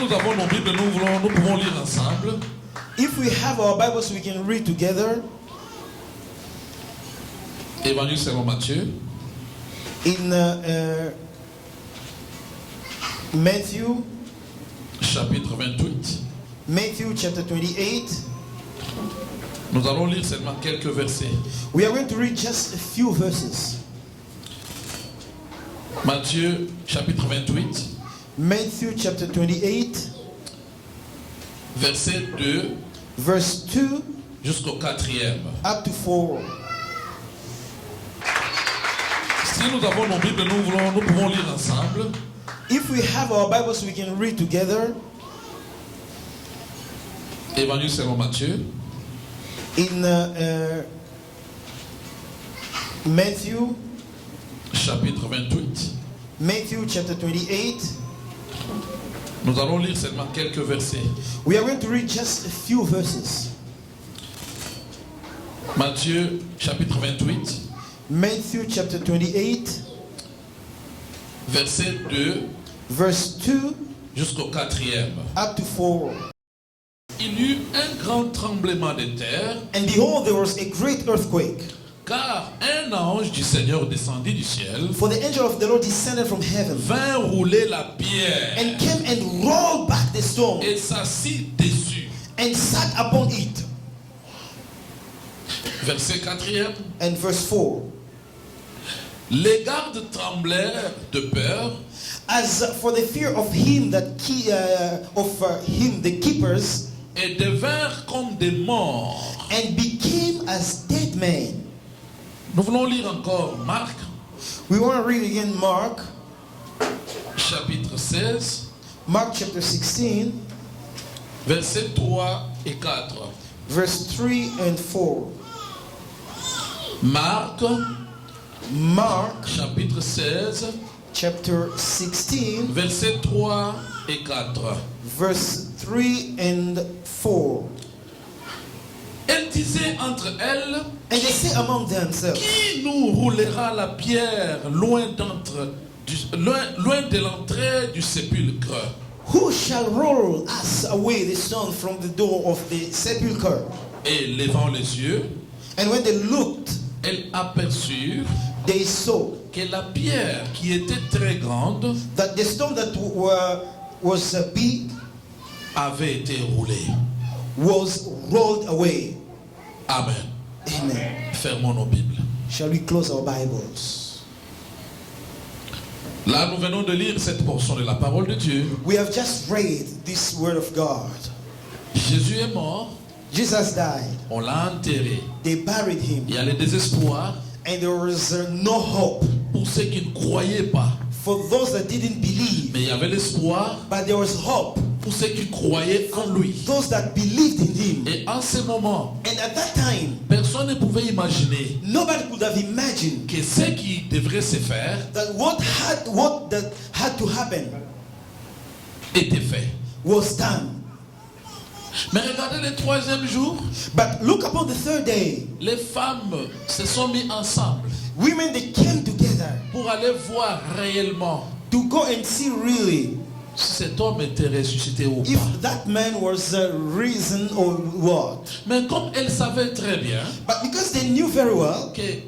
nous avons nos Bibles, nous pouvons lire ensemble. If we have our Bibles, we can read together. Évangile selon Matthieu. In Matthew, chapitre 28. Matthew chapter 28. Nous allons lire seulement quelques versets. We are going to read just a few verses. Matthieu chapitre 28. Matthew chapter 28. Verset 2. Verse 2. Jusqu'au 4e. Up to 4. Si nous avons nos Bibles, nous pouvons lire ensemble. If we have our Bibles, we can read together. Évangile selon Matthieu. In Matthew. Chapitre 28. Matthew chapter 28. Nous allons lire seulement quelques versets. We are going to read just a few verses. Matthieu chapitre 28. Matthew chapter 28. Verset 2. Verse 2. Jusqu'au 4e. Up to 4. Il y eut un grand tremblement de terre. And behold, there was a great earthquake. Car un ange du Seigneur descendit du ciel. For the angel of the Lord descended from heaven. Vint rouler la pierre. And came and rolled back the stone. Et s'assit dessus. And sat upon it. Verset 4e. And verse 4. Les gardes tremblèrent de peur. As for the fear of him the keepers. Et devinrent comme des morts. And became as dead men. Nous voulons lire encore Marc. We want to read again Mark. Chapitre 16. Mark chapter 16. Versets 3 et 4. Verse 3 and 4. Marc. Chapitre 16. Chapter 16. Versets 3 et 4. Verse 3 and 4. Elle disait entre elles, and they say among themselves, qui nous roulera la pierre loin de l'entrée du sépulcre? Who shall roll us away the stone from the door of the sepulchre? Et levant les yeux, and when they looked, elles aperçurent they saw que la pierre qui était très grande, that the stone that was big, avait été roulée. Was rolled away. Amen. Amen. Fermons nos Bibles. Shall we close our Bibles? Là, nous venons de lire cette portion de la parole de Dieu. We have just read this word of God. Jésus est mort. Jesus died. On l'a enterré. They buried him. Il y a le désespoir. And there was no hope. Pour ceux qui ne croyaient pas. For those that didn't believe. Mais il y avait l'espoir. But there was hope. Pour ceux qui croyaient en lui. Those that believed in him. Et en ce moment, and at that time, personne ne pouvait imaginer nobody could have imagined que ce qui devrait se faire that what had to happen était fait. Was done. Mais regardez le troisième jour. But look upon the third day. Les femmes se sont mises ensemble. Women, they came together pour aller voir réellement. To go and see really. Si cet homme était ressuscité ou pas. If that man was risen or what. Mais comme elle savait très bien. But because they knew very well. Que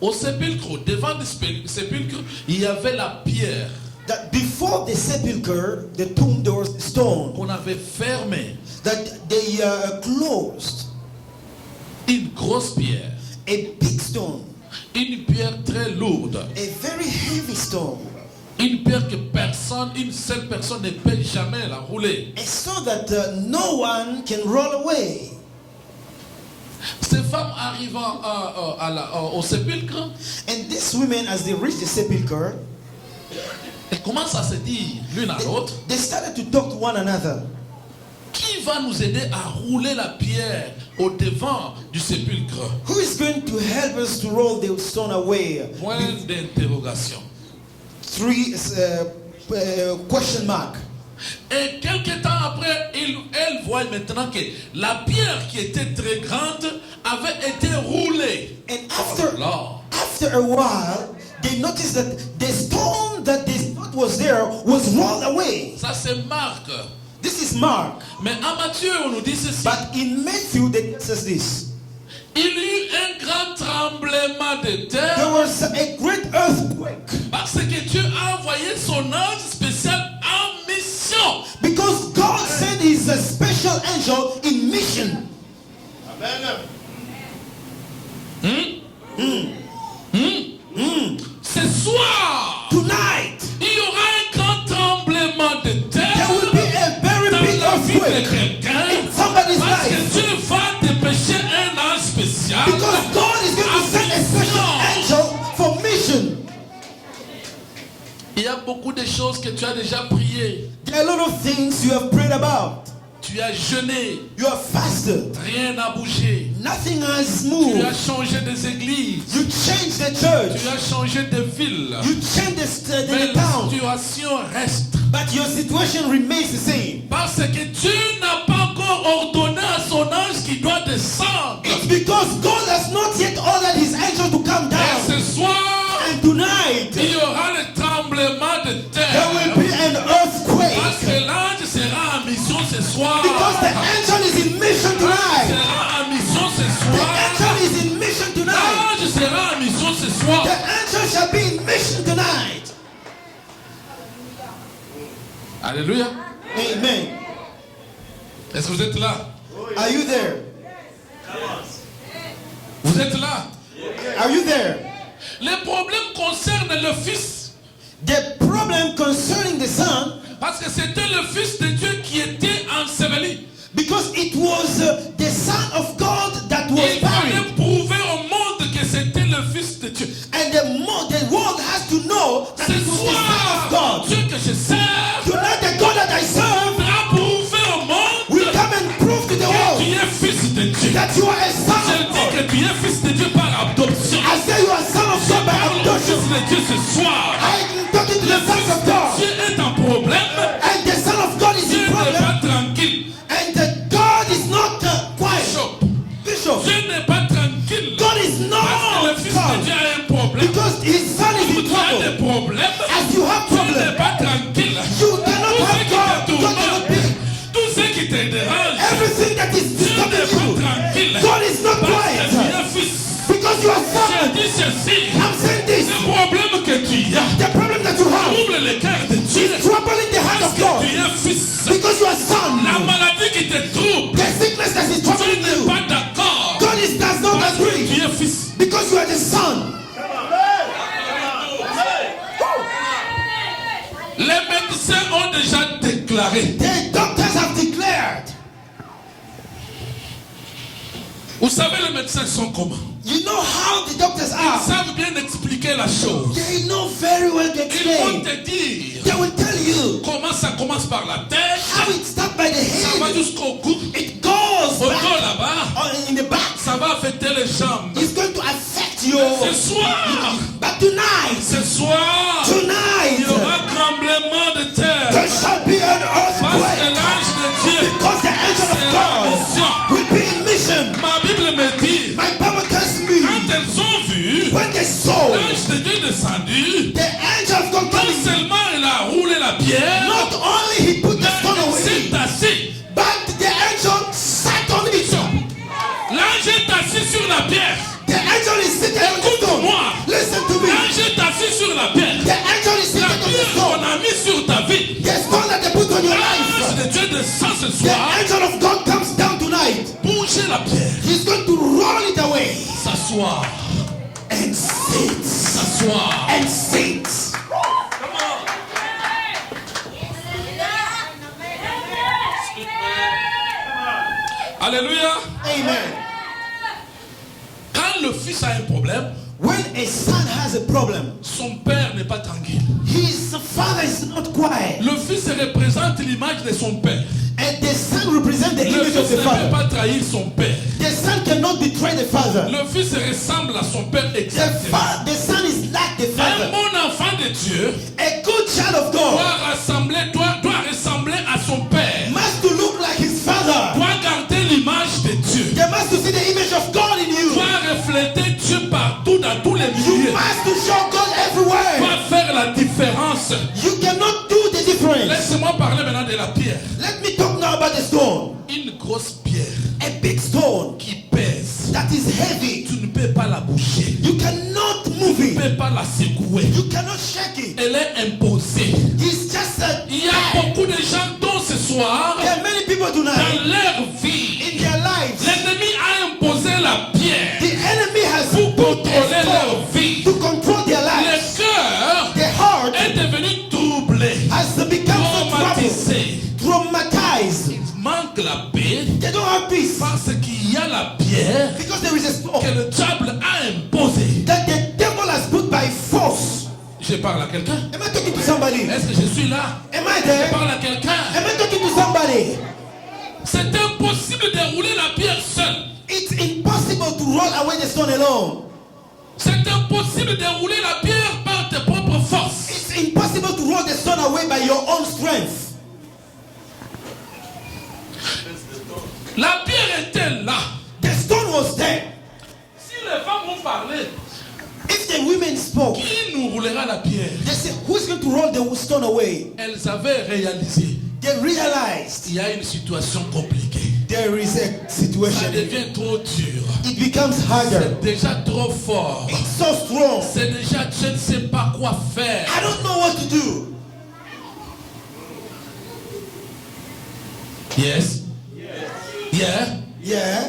au sépulcre, devant le sépulcre, il y avait la pierre. That before the sepulchre, the tomb, there was a stone. Qu'on avait fermé. That they closed. Une grosse pierre. A big stone. Une pierre très lourde. A very heavy stone. Une pierre que une seule personne ne peut jamais la rouler. A stone that no one can roll away. Ces femmes arrivant au sépulcre. And these women, as they reached the sepulchre, elles commencent à se dire l'une à l'autre. They started to talk to one another. Qui va nous aider à rouler la pierre au devant du sépulcre? Who is going to help us to roll the stone away? Point d'interrogation. 3 question mark. Et quelque temps après, elle voit maintenant que la pierre qui était très grande avait été roulée. And after a while, they noticed that the stone that they thought was there was rolled away. Ça c'est Marc. This is Mark. Mais en Matthieu, on nous dit ceci. But in Matthew, they says this. Il y eut un grand tremblement de terre. There was a great earthquake. Parce que Dieu a envoyé son ange spécial en mission. Because God sent his special angel in mission. Ce soir, Tonight, il y aura un grand tremblement de terre there will be a very dans big la vie de earthquake quelqu'un. in somebody's Parce que life. Dieu va dépêcher un ange spécial. Because God is going to send a special angel for mission. Il y a beaucoup de choses que tu as déjà priées. There are a lot of things you have prayed about. Tu as jeûné. You have fasted. Rien n'a bougé. Nothing has Tu moved. as changé des églises. You changed the church. Tu as changé de ville. You changed Mais the la town. situation reste. But your situation remains the same. Parce que Dieu n'a pas encore ordonné à son ange qui doit descendre. It's because God has not yet ordered his angel to come Et down. ce soir, And tonight, il y aura le tremblement de there will terre. be an Parce earthquake. que l'ange sera en mission ce soir. Because the angel is in mission L'ange tonight. sera en mission ce The soir. angel is in mission tonight. L'ange sera en mission ce soir. The angel shall be in mission tonight. Alléluia. Amen. Est-ce que vous êtes là? Are you there? Vous êtes là? Are you there? Les problèmes concernent le Fils. The problem concerning the Son, Parce que c'était le Fils de Dieu qui était enseveli. because it was the Son of God that was Il fallait buried. prouver au monde que c'était le Fils de Dieu. And the world has to know that Ce it was the Son of soir, God. Dieu que je sers Tonight the God that I serve a prouvé au monde will come and prove to the que world tu es Fils de Dieu. that you are a Son Je of dis God. que tu es Fils de Dieu par adoption. I say you are Son of Je God by parle au adoption. Fils de Dieu ce soir. I'm talking to Le the Son Fils of de God. Dieu est un problème. And the Son of God is Dieu in n'est problem. pas tranquille. And God is not quiet. Bishop, Bishop, Dieu n'est pas tranquille. God is Parce que le not Fils de calm. Dieu a un problème. Because his Son is Comme in tu as des trouble. problèmes, As you have Dieu n'est problem, pas tranquille. you cannot Tout ce have qui God. te God cannot tourmente, be. tout ce qui te dérange, Everything that is Dieu n'est disturbing pas you, tranquille. God is not Parce que tu quiet. es fils. Because you are Je son. dis ceci. I'm saying this. Le problème que tu as The problem that you have trouble le cœur de Dieu. is troubling the heart Parce of que God. tu es fils. Because you are son. La maladie qui te trouble, The sickness that is Dieu troubling n'est you, pas d'accord. God does not Parce que agree. tu es fils. Because you are the son. Les médecins ont déjà déclaré. The doctors have declared. Vous savez, les médecins sont comment? You know how the doctors Ils are. savent bien expliquer la chose. They know very well to Ils vont explain. te dire They will tell you comment ça commence par la tête, how it starts by the ça va head. jusqu'au cou, It goes au dos back là-bas, in the back. ça va affecter les jambes. It's going to affect your. Ce soir, But tonight, ce soir, il tonight, y aura tremblement de terre. there shall be an Parce que earthquake. l'ange de Dieu Because the angel of sera en God mission. will be in mission. Ma Bible me dit, My Bible tells me quand elles ont vu when they saw l'ange de Dieu descendu, the angel of God non coming, seulement il a roulé la pierre, not only he put the stone mais il away, s'est assis. but the angel sat on it. L'ange est assis sur la pierre. The angel is seated on the stone. Écoute-moi. Listen to me. L'ange est assis sur la pierre. The angel is La seated on the pierre stone. qu'on a mis sur ta vie. The stone that they put on your L'ange life. de Dieu descend ce The soir. angel of God comes down tonight. Bouger la pierre. He's going to roll it away S'asseoir. and sit. S'asseoir. And sit. Alléluia. Amen. Quand le fils a un problème, When a son has a problem, son père n'est pas tranquille. his father is not quiet. Le fils représente l'image de son père. And the son represents the Le image of fils the ne peut father. pas trahir son père. The son cannot betray the father. Le fils ressemble à son père exactement. The son is like the Un father. bon enfant de Dieu A good child of God doit ressembler à son père. must to look like his father. Doit garder l'image de Dieu. They must to see the image of God in you. Doit refléter Dieu partout dans tous les You milieux. must to show God everywhere. Doit faire la différence. You cannot do the difference. Laisse-moi parler maintenant de la pierre. Let me grosse pierre a big stone qui pèse. that is heavy. Tu ne peux pas la bouger. You cannot move Tu ne it. peux pas la secouer. You cannot shake it. Elle est imposée. It's just a Il y a beaucoup de gens dont ce soir, There are many people tonight dans leur vie, in their lives. l'ennemi a imposé la pierre The enemy has pour put a contrôler leur stone vie. to control their lives. Le cœur The heart est devenu troublé, has become so troubled, traumatisé. traumatized. Il manque la paix They don't have peace parce qu'il y a la pierre because there is a stone que le diable a imposée. that the devil has put by force. Je parle à quelqu'un. Am I talking to somebody? Est-ce que je suis là? Am I Je there? parle à quelqu'un. Am I talking to somebody? C'est impossible de dérouler la pierre seule. It's impossible to roll away the stone alone. C'est impossible de dérouler la pierre par tes propres forces. It's impossible to roll the stone away by your own strength. La pierre était là. The stone was there. Si les femmes ont parlé, If the women spoke, qui nous roulera la pierre? they said, who's going to roll the stone away? Elles avaient réalisé They realized qu'il y a une situation compliquée. there is a Ça situation. devient trop dur. It becomes harder. C'est déjà trop fort. It's so strong. C'est déjà, je ne sais pas quoi faire. I don't know what to do. Yes. Yeah. Yeah.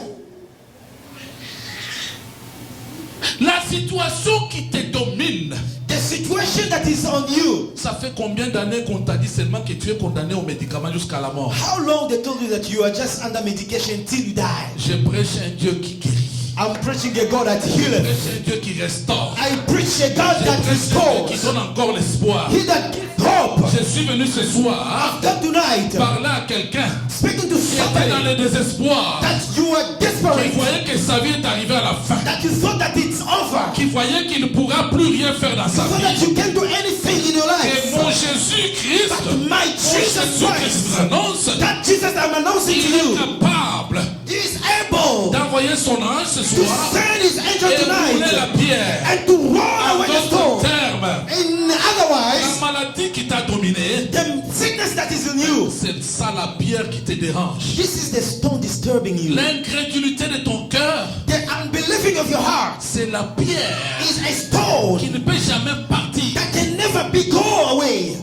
La situation qui te domine. The situation that is on you. Ça fait combien d'années qu'on t'a dit seulement que tu es condamné aux médicaments jusqu'à la mort? How long they told you that you are just under medication till you die? Je prêche un Dieu qui guérit. I'm preaching a God that Je healeth. prêche un Dieu qui restaure. I preach a God Je that prêche un Dieu qui restores. donne encore l'espoir. He that gives hope. Je suis venu ce soir Come tonight, parler à quelqu'un speaking to qui était dans somebody le désespoir, that you are qui desperate, voyait que sa vie est arrivée à la fin, that you thought that it's over, qui voyait qu'il ne pourra plus rien faire dans sa so that vie. you can't do anything in your Et mon life. Jésus-Christ, But my mon Jesus Jésus-Christ vous Christ, annonce, that Jesus I'm announcing to il est you, capable He is able d'envoyer son ange ce to soir send His angel et rouler la tonight pierre. and to roll En away the d'autres stone. termes, In la otherwise, maladie qui t'a dominé, the sickness that is in you, c'est ça la pierre qui te dérange. this is the stone disturbing you. L'incrédulité de ton cœur, The unbelieving of your heart c'est la pierre is a stone qui ne peut jamais partir. that can never be go away.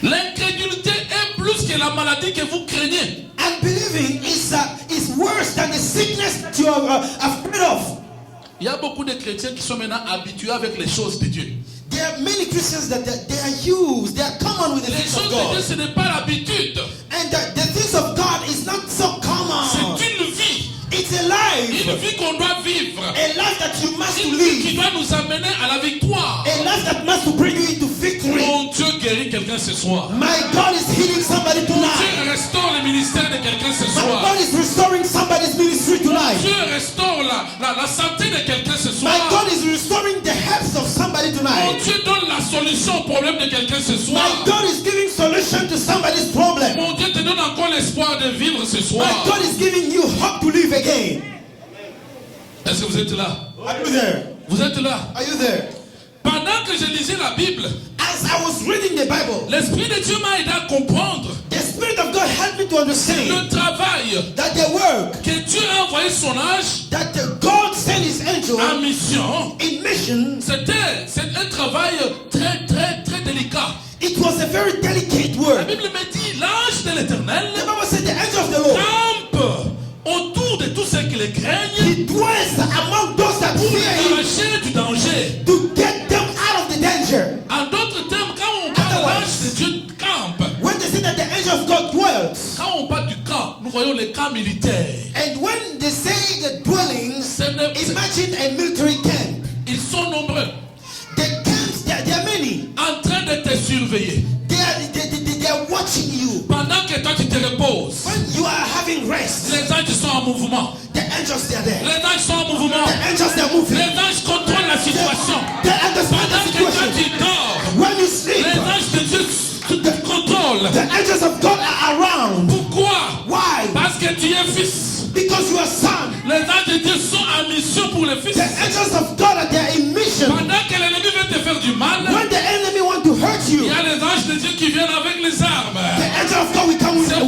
L'incrédulité est plus que la maladie que vous craignez. Unbelieving is worse than the sickness that you are afraid of. Il y a beaucoup de chrétiens qui sont maintenant habitués avec les choses de Dieu. There are many Christians that they are used, they are common with the Les things choses of de Dieu, God. ce n'est pas l'habitude. And the things of God is not so common. C'est une vie. It's a Une life. vie qu'on doit vivre. A life that you must Une vie qui live. doit nous amener à la victoire. A life that must bring you into victory. Mon Dieu guérit quelqu'un ce soir. My God is healing somebody Dieu tonight. restaure le ministère de quelqu'un ce My soir. God is restoring somebody's ministry tonight. Dieu restaure la santé de quelqu'un ce soir. My God is restoring the health of somebody Mon tonight. Dieu donne la solution au problème de quelqu'un ce soir. My God is giving solution to somebody's problem. Mon Dieu te donne encore l'espoir de vivre ce soir. My God is giving you hope to live again. Est-ce que vous êtes là? Are you there? Vous êtes là? Are you there? Pendant que je lisais la Bible, As I was reading the Bible, l'Esprit de Dieu m'a aidé à comprendre the Spirit of God helped me to understand le travail that the work que Dieu a envoyé son ange that God sent His angel en mission. in mission, C'est un travail très délicat. it was a very delicate La work. Bible me dit, l'ange de l'Éternel The Bible said the angel of the Lord, campe autour de tous ceux qui le craignent he dwells among those that pour les fear Him arracher du danger. to get them out of the danger. En d'autres termes, quand on parle de l'ange de Dieu campe, When they say that the angel of God dwells, quand on parle du camp, nous voyons les camps militaires. and when they say the dwellings, imagine a military camp. Ils sont nombreux, The camps, there are many. en train de te surveiller. They are watching you. Pendant que toi tu te reposes, When you are having rest, les anges sont en mouvement. the angels they are there. Les anges sont en mouvement. The angels they are moving. Les anges contrôlent la situation. They understand Pendant the que toi situation. tu dors, When you sleep, les anges de Dieu te contrôlent. the angels of God are around. Pourquoi? Why? Parce que tu es fils. Because you are son. Les anges de Dieu sont en mission pour les fils. The angels of God are there in mission. Pendant que l'ennemi veut te faire du mal, When the enemy want to hurt il you, y a les anges de Dieu qui viennent avec les armes. the angel of God will come with C'est the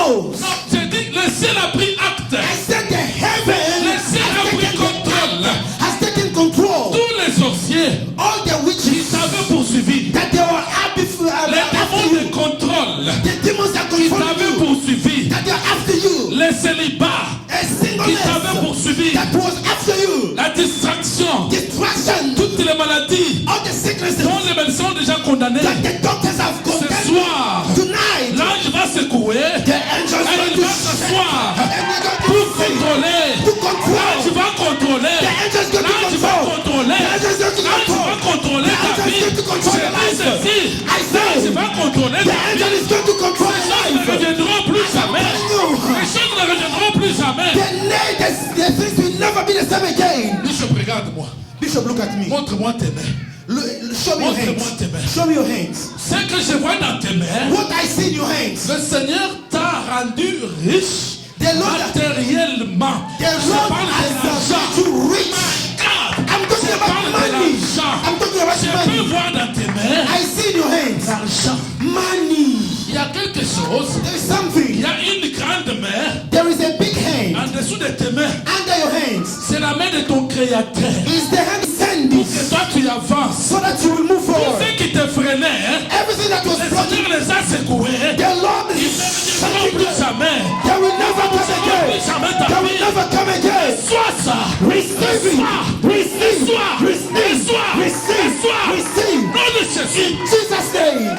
knows. Non, j'ai dit, le ciel a pris acte. I said the heaven Le ciel a pris contrôle. has taken control. Tous les sorciers All the qui witches t'avaient poursuivi, that they were happy for, les after démons de you. contrôle The demons that qui control t'avaient you. poursuivi, That they are after you. les célibats A qui t'avaient singleness poursuivi, that was after you. la distraction, Distraction. toutes les maladies All the sicknesses dont les médecins ont déjà condamné. that the doctors have Ce condemned. soir, Tonight, l'ange va secouer the angels et going il to va s'asseoir and they're going pour to sing. contrôler. To control. L'ange va contrôler. The angels going to L'ange va control. contrôler. The angels going to L'ange va control. contrôler ta The angels vie. going to control Je your dis life. ceci. I say, L'ange va contrôler the ta angel vie. is going to control Les your choses ne life. reviendront plus jamais. Les choses ne reviendront plus jamais. The things will never be the same again. Bishop, regarde-moi. Bishop, look at me. Montre-moi tes mains. Show me your Montre-moi tes hands. mains. Show me your hands. Ce que je vois dans tes mains, What I see in your hands. le Seigneur t'a rendu riche The Lord, matériellement. the Je Lord parle de has l'argent. made you rich. God, I'm talking je about parle de money. l'argent. I'm talking about Je peux money. voir dans tes mains I see in your hands. l'argent. Money. Il y a quelque chose. There is Il something. y a une grande main There is a big hand en dessous de tes mains. under your hands. C'est la main de ton Créateur. Is the hand send Pour this que toi tu avances. so that you will move Tout forward. ce qui te freinait, hein, Everything that was le blocking, Seigneur les a secoués. the Lord Ils is ne reviendront shaking plus them. jamais. They will never come Plus again. jamais ta They will vie. never come again. Sois ça. Receive it. Receive. Sois. Receive. Sois. Receive. Sois. Receive. Nom de Jésus. In Jesus' name.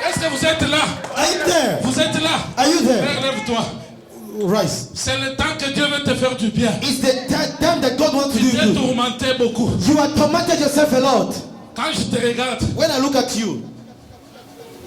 Est-ce que vous êtes là? Are you there? Vous êtes là? Are you there? Frère, lève-toi. Rise. C'est le temps que Dieu veut te faire du bien. It's the time that God wants to Tu do t'es you. tourmenté beaucoup. You have tormented yourself a lot. Quand je te regarde, When I look at you,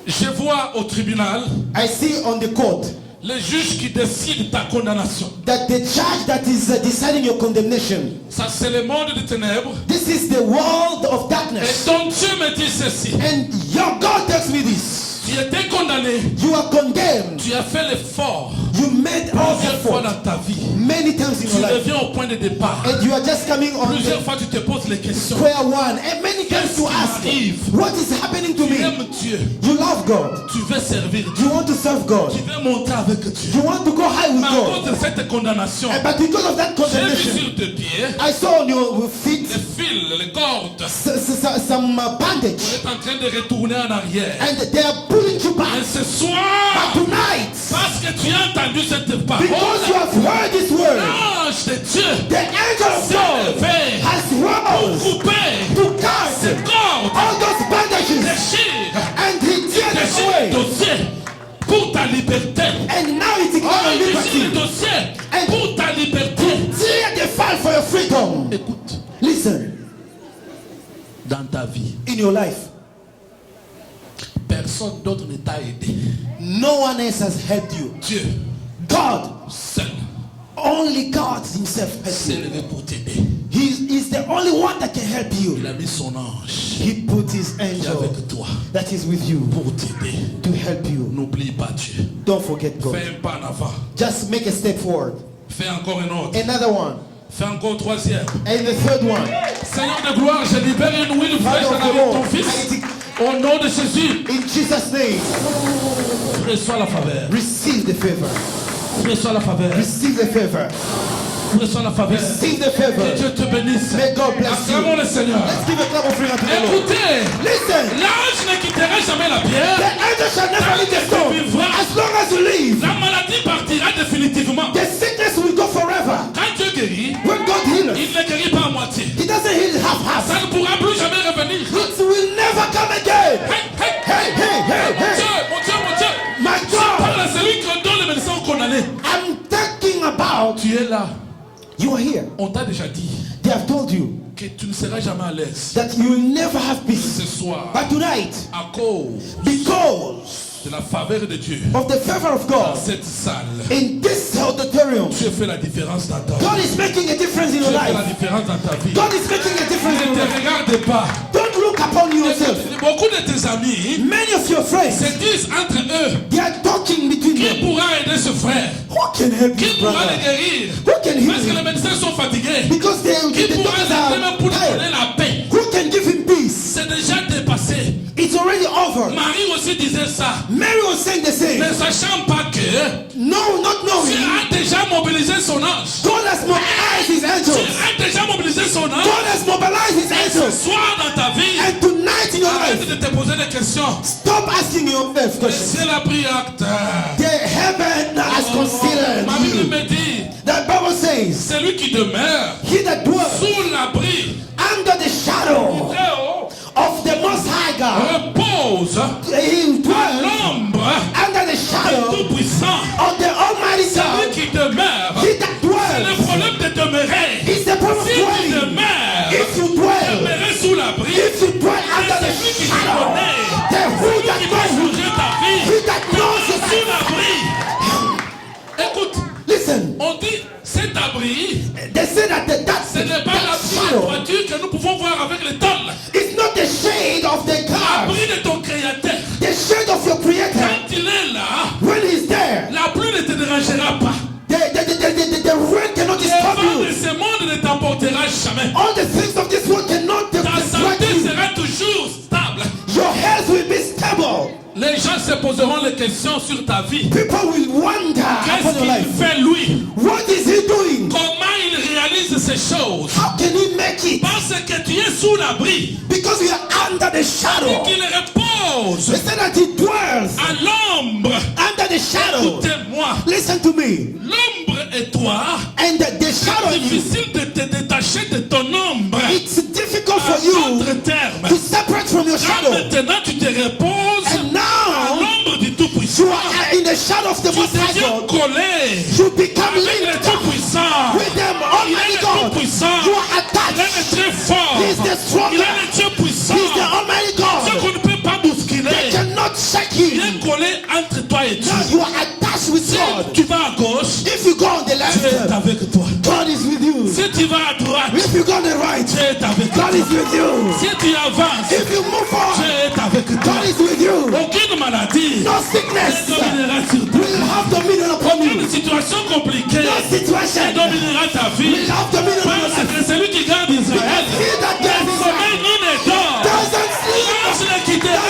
je vois au tribunal I see on the court les juges qui décident ta condamnation. that the judge that is deciding your condemnation, Ça, c'est le monde des ténèbres. this is the world of Et darkness. ton Dieu me dit ceci. And your God tells me this. Tu étais condamné. You are condemned. Tu as fait l'effort You made all plusieurs fois effort dans ta vie. many times in Tu your life. reviens au point de départ. And you are just coming on Plusieurs the fois, tu te poses les questions. square one. And many times you ask, what is happening to Tu me? aimes Dieu. You love God. Tu veux servir Dieu. You want to serve God. Tu veux monter avec Dieu. You want to go high with Mais à God. cause de cette condamnation, But because of that j'ai vu condemnation, sur tes pieds I saw on your feet les fils, les cordes. some Tu bandage. es en train de retourner en arrière. And they are pulling you Et back. ce But soir, tonight, parce que tu as entendu cette parole, because you have heard this word, l'ange de Dieu the angel of s'est God levé has pour rose couper to ces cast cordes, all those bandages. déchire, And he tear them déchire le away. dossier pour ta liberté. And now it is Oh, now déchire le liberty. dossier pour ta liberté. Tear the file for your freedom. Écoute, Listen, dans ta vie, in your life, personne d'autre ne t'a aidé. no one else has helped you. Dieu God, seul only God himself helps s'est you. levé pour t'aider. He is the only one that can help you. Il a mis son ange He put his qui est angel avec toi that is with you pour t'aider. to help you. N'oublie pas Dieu. Don't forget God. Fais un pas en avant. Just make a step forward. Fais encore un autre. Another one. Fais encore un troisième. And the third one. Seigneur de gloire, je libère une huile fraîche Father dans of la the vie de ton Lord, fils. I Au nom de Jésus, in Jesus' name, reçois la faveur. receive the favor. Reçois la faveur. Receive the favor. Reçois la faveur. Receive the favor. Que Dieu te bénisse. May God bless Acclamons you. le Seigneur. Let's give a clap offering unto the Lord. Écoutez, Listen, l'ange ne quittera jamais la pierre. the angel shall never leave the stone. As long as you live, La maladie partira définitivement. the sickness will go forever. Quand Dieu guérit, When God heals, il ne guérit pas à moitié. He doesn't heal half-half. Ça ne pourra plus jamais revenir. It will never come again. Hey, hey, Hey, hey, hey, Mon hey. Dieu, mon Dieu, mon Dieu. My Parle God, à celui dont les médecins ont condamné. I'm talking about, Tu es là. you are here. On t'a déjà dit They have told you que tu ne seras jamais à l'aise that you will never have peace. ce soir But tonight, à cause because de la faveur de Dieu of the favor of dans God cette salle. in this auditorium, Tu fais la différence dans ta vie. God is making a difference in Tu your fais la life. différence dans ta vie. God is making a difference in Ne your te life. regarde pas. Don't look upon yourself. Beaucoup de tes amis Many of your friends, se disent entre eux, they are talking between qui them. pourra aider ce frère? Who can help Qui this pourra le brother? guérir? Who can heal Parce que les him? médecins sont fatigués. Because Qui the pourra doctors l'aider même pour are lui donner tired. la paix? Who can give him peace? C'est déjà dépassé. It's already over. Marie aussi disait ça. Mary was saying the same. Mais sa sachant pas que No, not knowing. Dieu a déjà mobilisé son ange. God has mobilized his Dieu angels. a déjà mobilisé son ange. God has mobilized his Ce angels. soir dans ta vie, And tonight in your arrête life, de te poser des questions. stop asking yourself Le questions. ciel a pris acte. The heaven has considered Ma Bible you. me dit, The Bible says, celui qui demeure he that dwells sous l'abri under the shadow très haut of the Most High God, repose he à dwells l'ombre under the du shadow Tout-Puissant. of the Almighty Celui God. qui demeure, He that c'est dwells le problème de demeurer. is the problem of Si tu dwelling. demeures, If you dwell, demeurer sous l'abri, if you dwell under the celui qui te shadow, connaît, the who celui that qui va knows, changer ta vie, he that knows his sous life. l'abri. Écoute, Listen, on dit cet abri, they say that ce n'est pas that l'abri de shadow toiture que nous pouvons voir avec les tôles. is not the shade of the car, L'abri de ton créateur. the shade of your creator. Quand il est là, When he's there, la pluie ne te dérangera pas. the rain cannot Les disturb vents de you. ce monde ne t'emportera jamais. All the things of this world cannot Ta distract santé you. sera toujours stable. Your health will be stable. Les gens se poseront les questions sur ta vie. People will wonder Qu'est-ce upon your life. qu'il fait lui? What is he doing? Comment il réalise ces choses? How can he make it? Parce que tu es sous l'abri. Because we are under the Et shadow. qu'il repose They say that he dwells à l'ombre. under the shadow. Écoutez-moi. Listen to me. L'ombre et toi, And the shadow c'est in you, difficile de te détacher de ton ombre. it's difficult En for you d'autres termes, to separate from your quand shadow. maintenant tu te reposes And à now l'ombre du Tout-Puissant, you are in the shadow of the tu Most High deviens God. collé You become avec le linked Tout-Puissant. with them, Il est Almighty le God. Tout-Puissant. You are Il est attached. le très fort. He is the Il stronger. est le Dieu puissant. He is the Almighty Ce God. qu'on ne peut pas bousculer. They cannot shake Il est him. collé entre toi et Dieu. Now you are attached with Si God. tu vas à gauche, If you go on the Dieu est left, avec toi. God is with you. Si tu vas à droite, If you go on the right, Dieu est avec toi. God is with you. Si tu avances, If you move Dieu forward, est avec toi. God is with you. Aucune maladie No ne sickness dominera sur toi. will have dominion upon Aucune you. situation compliquée No ne situation dominera ta vie. will have dominion upon your Parce life. que celui qui garde Israël, He that does ne sommeil Israel ni ne dort. doesn't sleep, L'ange ne quittera